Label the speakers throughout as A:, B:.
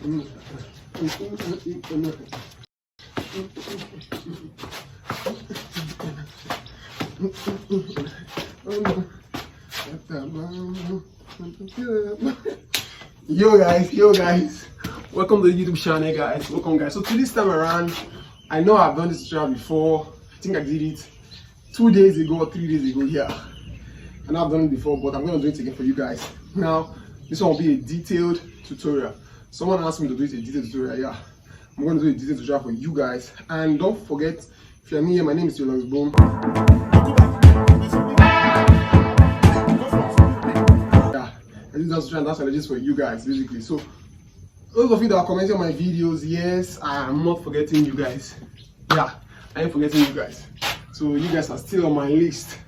A: Yo guys, welcome to the YouTube channel, guys. Welcome, guys. So to this time around, I know I've done this tutorial before. I think I did it 2 days ago or 3 days ago. Yeah, and I've done it before, but I'm going to do it again for you guys. Now this one will be a detailed tutorial. Someone asked me to do it a detailed tutorial. Yeah, I'm going to do a detailed tutorial for you guys. And don't forget, if you're new here, my name is Teoluckzboom. That's just for you guys, basically. So those of you that are commenting on my videos, yes, I am not forgetting you guys. Yeah, I ain't forgetting you guys. So you guys are still on my list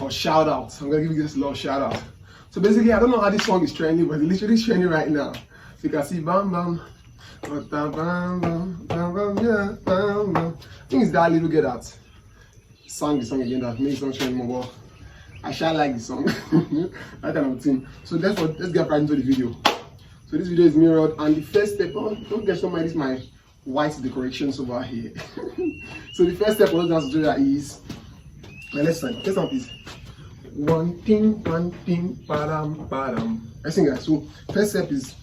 A: of shout outs. I'm gonna give you guys a lot of shout outs. So basically, I don't know how this song is trending, but it's literally trending right now. So you can see bam bam, bam bam bam bam, yeah, bam bam. I think it's that little girl that sang the song again that makes it trend more. I shall like the song. That kind of thing. So let's get right into the video. So this video is mirrored, and the first step, don't get so mad, is my white decorations over here. So the first step on this tutorial is, let's start please. One thing, badam, badam. Listen guys, so first step is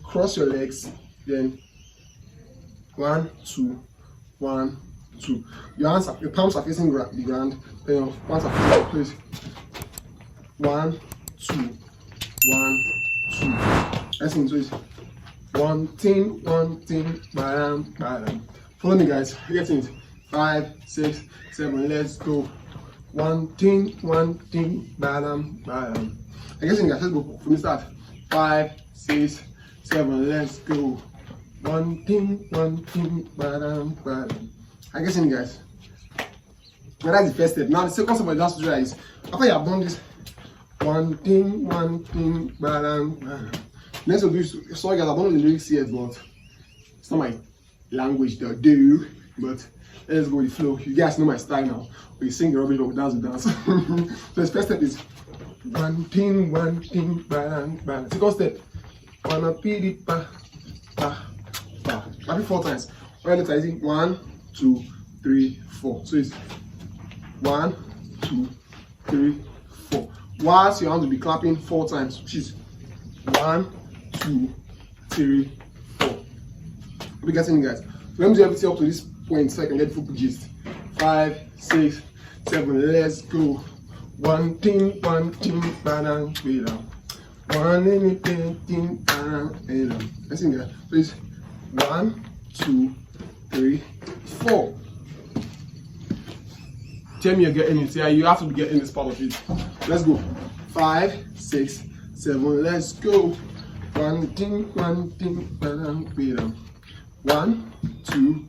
A: cross your legs, then 1, 2, 1, 2. Your palms are facing the ground, then your palms are facing the place. 1, 2, 1, 2. Listen, so it's one thing, badam, badam. Follow me, guys. You're getting it. 5, 6, 7. Let's go. One thing, badam, badam. I guess, guys, let's go from the start. 5, 6, 7. Let's go. One thing, badam, badam. I guess, guys. Well, that's the first step. Now the second step of that tutorial is, after you have done this, one thing, badam, badam. Next we'll do, sorry guys, I don't know the lyrics yet, but it's not my language, the do, but let's go with the flow. You guys know my style now. We sing the rubbish, but we dance the dance. So the first step is one thing, badam, badam. Second step, wanna pity pa, pa, pa. Maybe 4 times. Right, let's say 1, 2, 3, 4. So it's 1, 2, 3, 4. Whilst your hands will be clapping 4 times, which is 1, 2, 3, 4. We're getting, guys. So let me do everything up to this point so I can get the full gist. 5, 6, 7. Let's go. One thing, badam, badam. One anything, badam, badam. Listen, guys. So it's 1, 2, 3, 4. Tell me you're getting it. Yeah, you have to be getting this part of it. Let's go. 5, 6, 7. Let's go. One thing, badam, badam. 1, 2,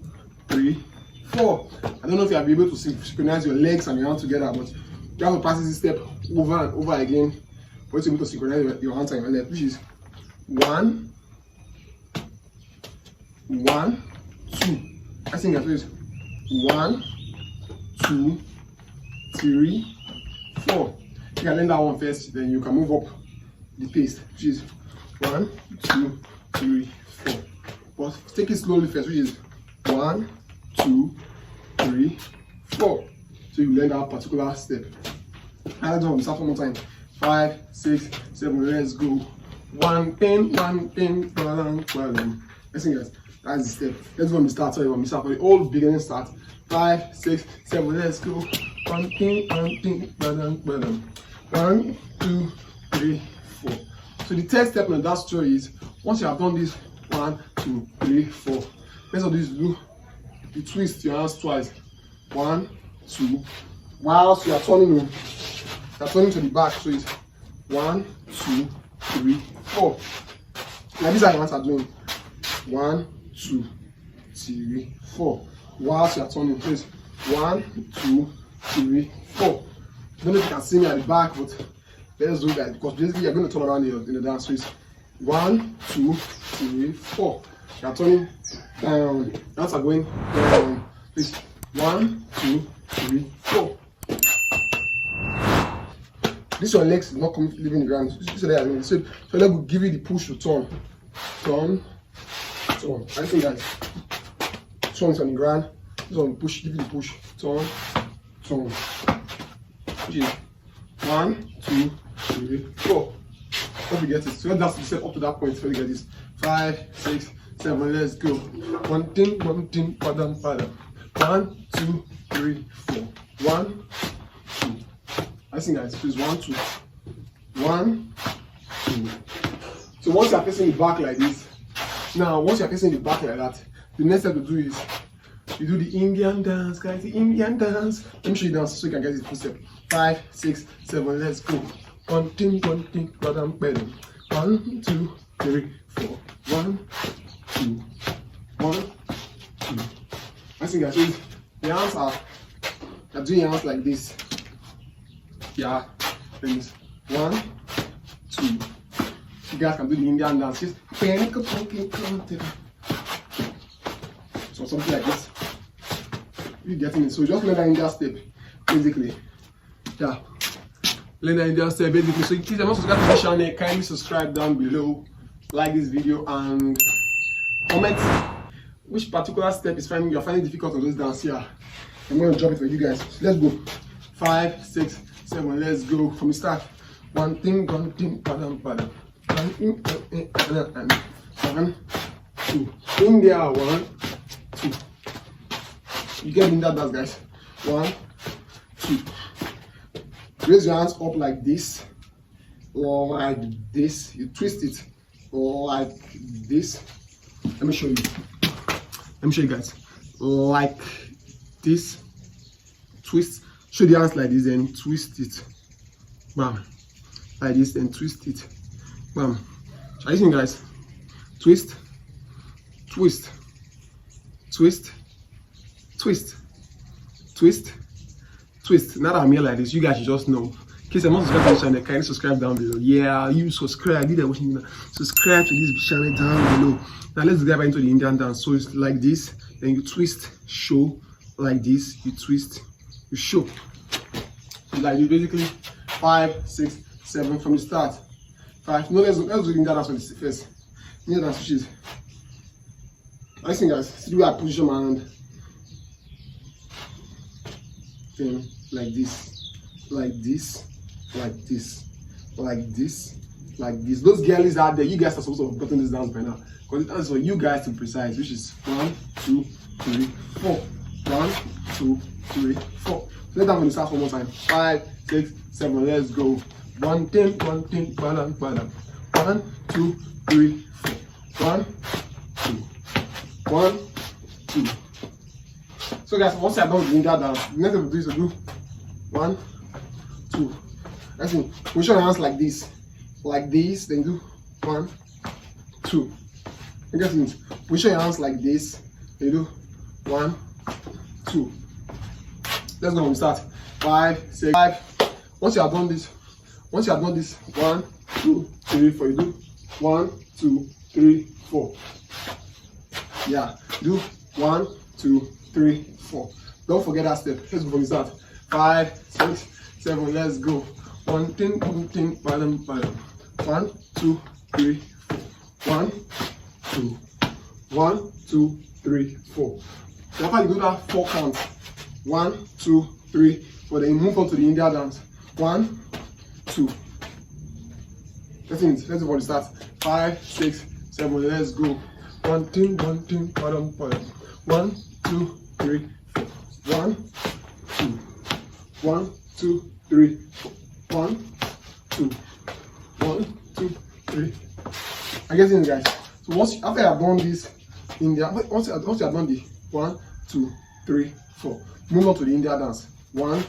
A: 3, 4. I don't know if you'll be able to synchronize your legs and your hands together, but you have to practice this step over and over again for you to be able to synchronize your hands and your legs, which is 1, 1, 2. I think that is 1, 2, 3, 4. You can learn that one first, then you can move up the pace, which is 1, 2, 3, 4. But take it slowly first, which is 1, 2, 3, 4. So you learn that particular step. And let's do start one more time. 5, 6, 7. Let's go. One thing, badam, badam. Listen, guys, that's the step. Let's go from the start. Sorry, from the start. For the old beginning start. 5, 6, 7. Let's go. One thing, badam, badam. 1, 2, 3, 4. So the third step in that story is, once you have done this 1, 2, 3, 4, let's do this. You twist your hands twice. 1, 2. Whilst you are turning to the back. So it's 1, 2, 3, 4. Now these are your hands are doing 1, 2, 3, 4. Whilst you are turning, so it's 1, 2, 3, 4. I don't know if you can see me at the back, but let's do that because basically you're going to turn around in the dance. So it's 1, 2, 3, 4. You're turning down. Hands are going down. So it's 1, 2, 3, 4. This your legs is not leaving the ground. So let me give you the push to turn. Turn, turn. I think guys, turn is on the ground. This one push, give it a push. Turn, turn. Push it. 1, 2, 3, 4. Don't forget it. So that's the step up to that point. So you get this. 5, 6, 7. Let's go. One thing, padam, padam. 1, 2, 3, 4. 1, 2. I think guys, please 1, 2. 1, 2. So once you are facing the back like this, now once you are facing the back like that, the next step to do is you do the Indian dance, guys. The Indian dance. Let me show you dance so you can get this full step. 5, 6, 7. Let's go. 1, 2, padam, padam. 1, 2, 3, 4. 1, 2, 1, 2. I think guys, the hands are doing your hands like this. Yeah, things. 1, 2. You guys can do the Indian dance. Just so something like this. You getting it? So just learn that Indian step, basically. Yeah, learn that Indian step, basically. So in case you're not subscribed to the channel, kindly subscribe down below, like this video, and comment which particular step is you're finding difficult on those dance here. I'm going to drop it for you guys. So let's go. 5, 6, 7. Let's go from the start. 1 thing, padam, padam. 1 thing, 7, 2. India, 1, 2. You get in that dance, guys. 1, 2. Raise your hands up like this, or like this. You twist it, or like this. Let me show you. Let me show you guys. Like this. Twist. Show the hands like this, and twist it. Bam. Like this, and twist it. Bam. Try this, guys. Twist. Twist. Twist. Twist. Twist. Twist. Now that I'm here like this, you guys should just know. In case you're not subscribed to the channel, kindly subscribe down below. Yeah, you subscribe. You that watching, subscribe to this channel down below. Now let's get into the Indian dance. So it's like this, then you twist, show, like this, you twist, you show. Like you basically 5, 6, 7 from the start. 5. No, let's do the Indian dance first. Indian dance switches. Listen guys, see the way I position my hand. Then like this, like this, like this, like this, like this. Those girlies out there, you guys are supposed to have gotten this dance by now. Because it answers for you guys to precise, which is 1, 2, 3, 4. 1, 2, 3, 4. Let that one start one more time. 5, 6, 7. Let's go. 1 thing, padam, padam. 1, 2, 3, 4. 1, 2. 1, 2. So guys, once you're done with that dance, the next thing to do is to do 1, 2. Let's see. Position your hands like this, then do 1, 2. You get it? Position your hands like this, then do 1, 2. Let's go. We start. 5, 6, 5. Once you have done this, 1, 2, 3, 4. You do 1, 2, 3, 4. Yeah, do 1, 2, 3, 4. Don't forget that step. Let's go from the start. 5, 6, 7. Let's go. 1 thing, padam, padam. 1, 2, 3, 4. 1, 2. 1, 2, 3, 4. So after you do that 4 counts, 1, 2, 3, 4. Then you move on to the India dance. 1, 2. Let's go from the start. 5, 6, 7. Let's go. 1 thing, padam, padam. 1, 2, 3, 4. 1, 2. 1, 2, 3, 4. 1, 2. 1, 2, 3. I guess in guys. So after you have done this India, once you have done the 1, 2, 3, 4, move on to the India dance. 1,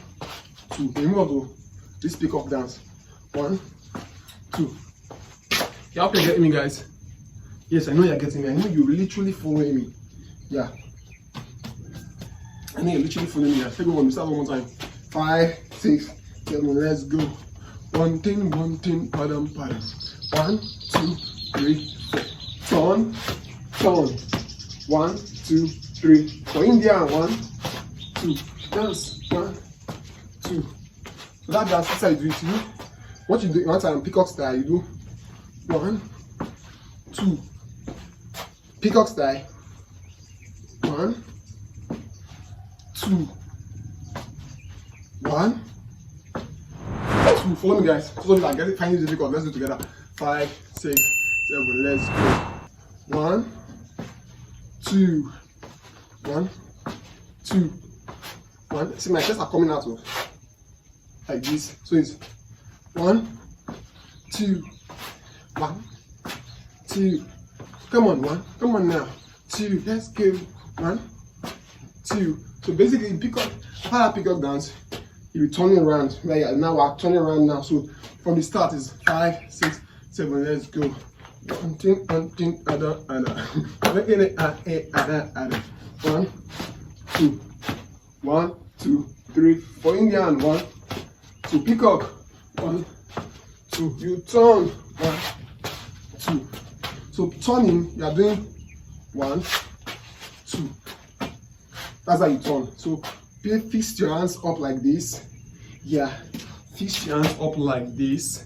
A: 2. Then move on to this peacock dance. 1, 2. You hope you're getting me, guys. Yes, I know you're getting me. I know you're literally following me. Yeah. I know you're literally following me. Let's go on. Start one more time. 5, 6, 7. Let's go. 1 thing, padam, padam. 1, 2, 3, 4. Turn, turn. 1, 2, 3. For India, 1, 2. Dance. 1, 2. So that dance, that's how you do it. What you do, you want to peacock style, you do 1, 2. peacock style. 1, 2, 1, 2. Follow me, guys. So I get it. Find it difficult. Let's do it together. 5, 6, 7. Let's go. 1, 2, 1, 2, 1. See, my chest are coming out of like this. So it's 1, 2, 1, 2. Come on, 1. Come on now. 2. Let's go. 1, 2. So basically, peacock. After that peacock dance, you'll be turning around. Right now we're turning around now. So from the start is 5, 6, 7. Let's go. One thing, other. 1, 2, 1, 2, 3, 4. Indian. 1, 2. Peacock. 1, 2. You turn. 1, 2. So turning, you are doing 1, 2. That's how you turn. So fix your hands up like this. Yeah, fix your hands up like this.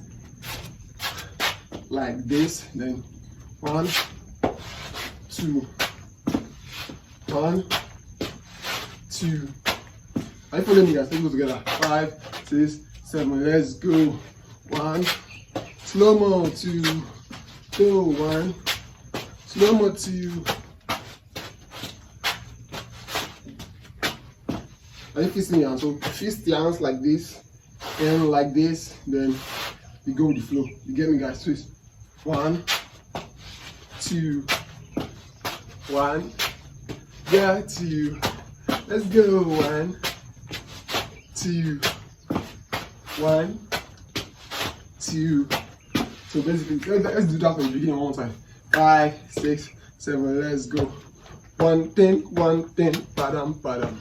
A: Like this. Then 1, 2. 1, 2. Are you following me, guys? Let's go together. 5, 6, 7. Let's go. 1. Slow mo. 2. 2. 1. Slow mo. 2. Are you fixing your hands? So fist your hands like this and like this, then you go with the flow. You get me, guys? Twist. 1, 2, 1. Yeah, 2. Let's go. 1, 2, 1, 2. So basically, let's do that from the beginning one time. 5, 6, 7. Let's go. 1, 10, 1, 10. Padam, padam.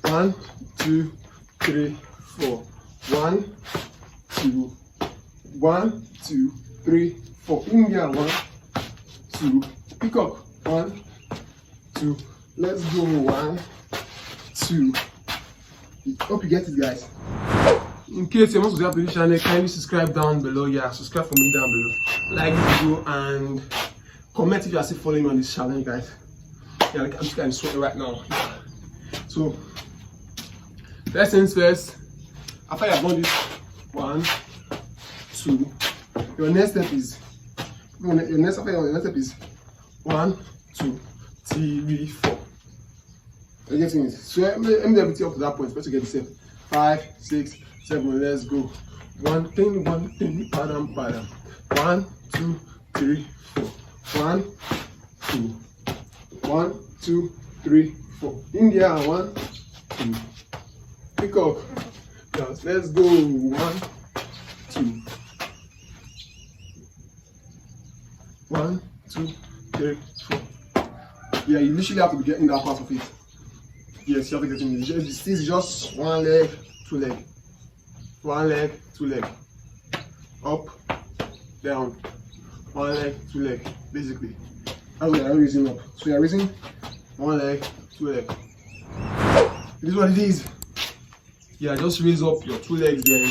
A: 1, 2, 3, 4. 1, 2, 1, 2, 3, 4. India. 1, 2. Peacock. 1, 2. Let's go. 1, 2. Hope you get it, guys. In case you're not subscribed to this channel, kindly subscribe down below. Yeah, subscribe for me down below. Like this video and comment if you are still following me on this channel, guys. Yeah, like I'm just kind of sweating right now. Yeah. So first things first, after you have done this 1, 2, your next step is your next step is 1, 2, 3, 4. Are you getting it? So let me do everything up to that point. Let's get the step. 5, 6, 7. Let's go. 1 thing, padam, padam. 1, 2, 3, 4. 1, 2, 1, 2, 3, 4. India. 1, 2. Peacock. Yes, let's go. 1, 2. 1, 2, 3, 4. Yeah, you literally have to be getting that part of it. Yes, you have to get in. This is just 1 leg, 2 leg. 1 leg, 2 leg. Up, down. 1 leg, 2 leg. Basically. That's what I'm raising up. So you're raising 1 leg, 2 leg. This is what it is. Yeah, just raise up your 2 legs, then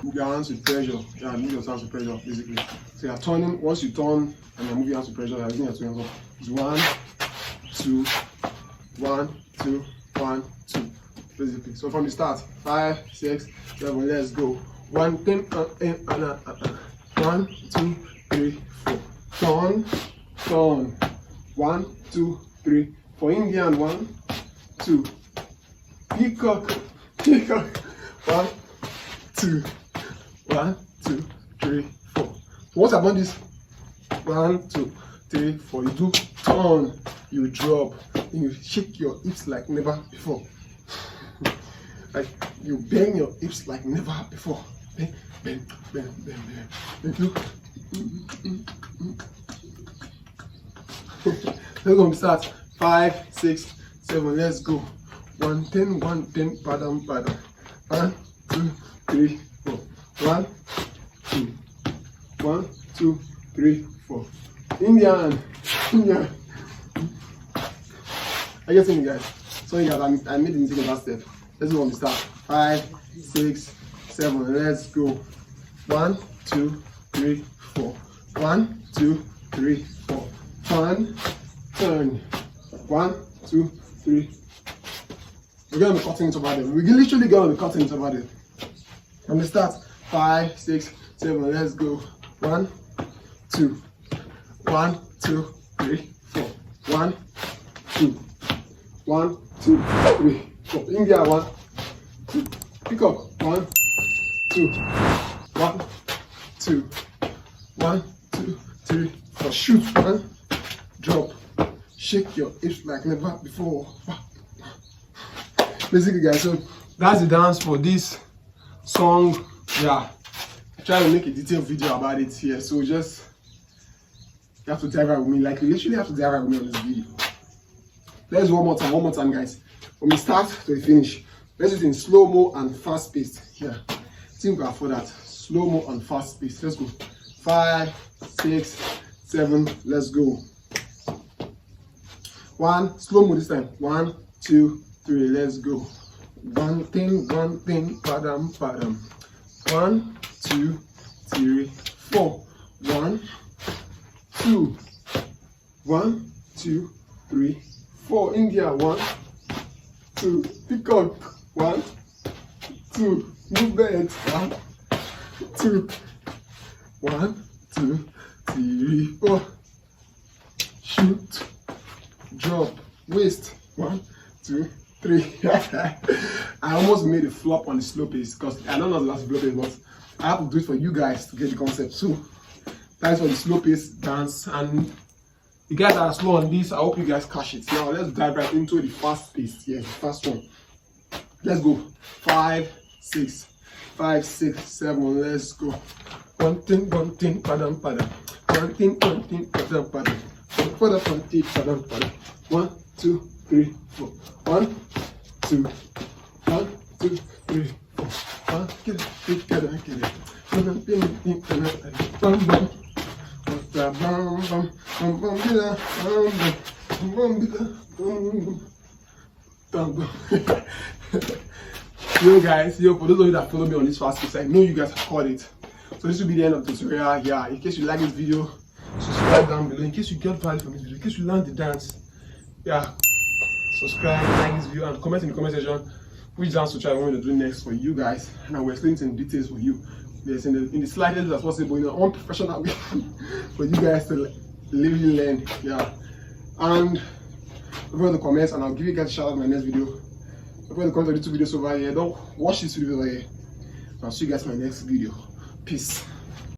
A: move your hands with pressure. Yeah, move your hands with pressure, basically. So you're turning, once you turn and you're moving your hands with pressure, you're raising your 2 hands up. It's 1, 2, 1, 2, 1, 2. Basically. So from the start, 5, 6, 7, let's go. 1, 10, 1, 2, 3, 4. Turn, turn. 1, 2, 3, 4. Indian. 1, 2. Peacock, peacock. 1, 2, 1, 2, 3, 4. So once I've done this, 1, 2, 3, 4, you do turn, you drop, and you shake your hips like never before. Like you bend your hips like never before. Bend, bend, bend, bend, bend. Then look. Let's go. Start. 5, 6, 7. Let's go. 1, 10, 1, 10. Padam, padam. 1, 2, 3, 4. 1, 2. 1, 2, 3, 4. Indian. Indian. I guess in guys. So yeah, I made the mistake in that step. Let's go on the start. 5, 6, 7. Let's go. 1, 2, 3, 4. 1, 2, 3, 4. 1, turn. 1, 2, 3. We're gonna be cutting it over there. We're literally gonna be cutting it over there. From the start, 5, 6, 7. Let's go. 1, 2, 1, 2, 3, 4. 1, 2, 1, 2, 3, 4. India 1, 2. Peacock 1, 2, 1, 2, 1, 2, 3, 4. Shoot 1, drop. Shake your hips like never before. Basically, guys, so that's the dance for this song. Yeah, I try to make a detailed video about it here, so just you have to dive right with me. Like, you literally have to dive right with me on this video. Let's do one more time, guys. When we start to the finish, let's do it in slow-mo and fast-paced. Yeah, I think we can afford that. Slow-mo and fast-paced. Let's go. 5, 6, 7. Let's go. 1, slow-mo this time. 1, 2, 3. Let's go. One thing, padam, padam. 1, 2, 3, 4. 1, 2, 1, 2, 3, 4. India 1, 2. Peacock 1, 2. Movement 1, 2. 1, 2, 3, 4. Shoot, drop, waist 1, 2, 3. I almost made a flop on the slow pace because I don't know the last slow pace, but I have to do it for you guys to get the concept. So that's for the slow pace dance, and you guys that are slow on this, I hope you guys catch it. Now let's dive right into the fast pace. Yeah, the fast one. Let's go. 5, 6, 5, 6, 7. Let's go. One thing, padam, padam. One thing, padam, padam. Padam, padam. 1, 2, 3, 4. 1, 2, 1, 2, 3, 4. 1, get it, get it. Yo guys, for those of you that follow me on this fast pace, I know you guys have caught it. So this will be the end of the tutorial. Yeah, in case you like this video, subscribe down below. In case you get value from this video, in case you learn the dance, yeah, subscribe, like this video, and comment in the comment section which dance to try want me to do next for you guys, and I will explain some details for you. Yes, in the slightest as possible, in an unprofessional way, for you guys to literally learn. Yeah, and over the comments, and I'll give you guys a shout out in my next video. Over the comments on the 2 videos over here, don't watch this video over here. I'll see you guys in my next video. Peace.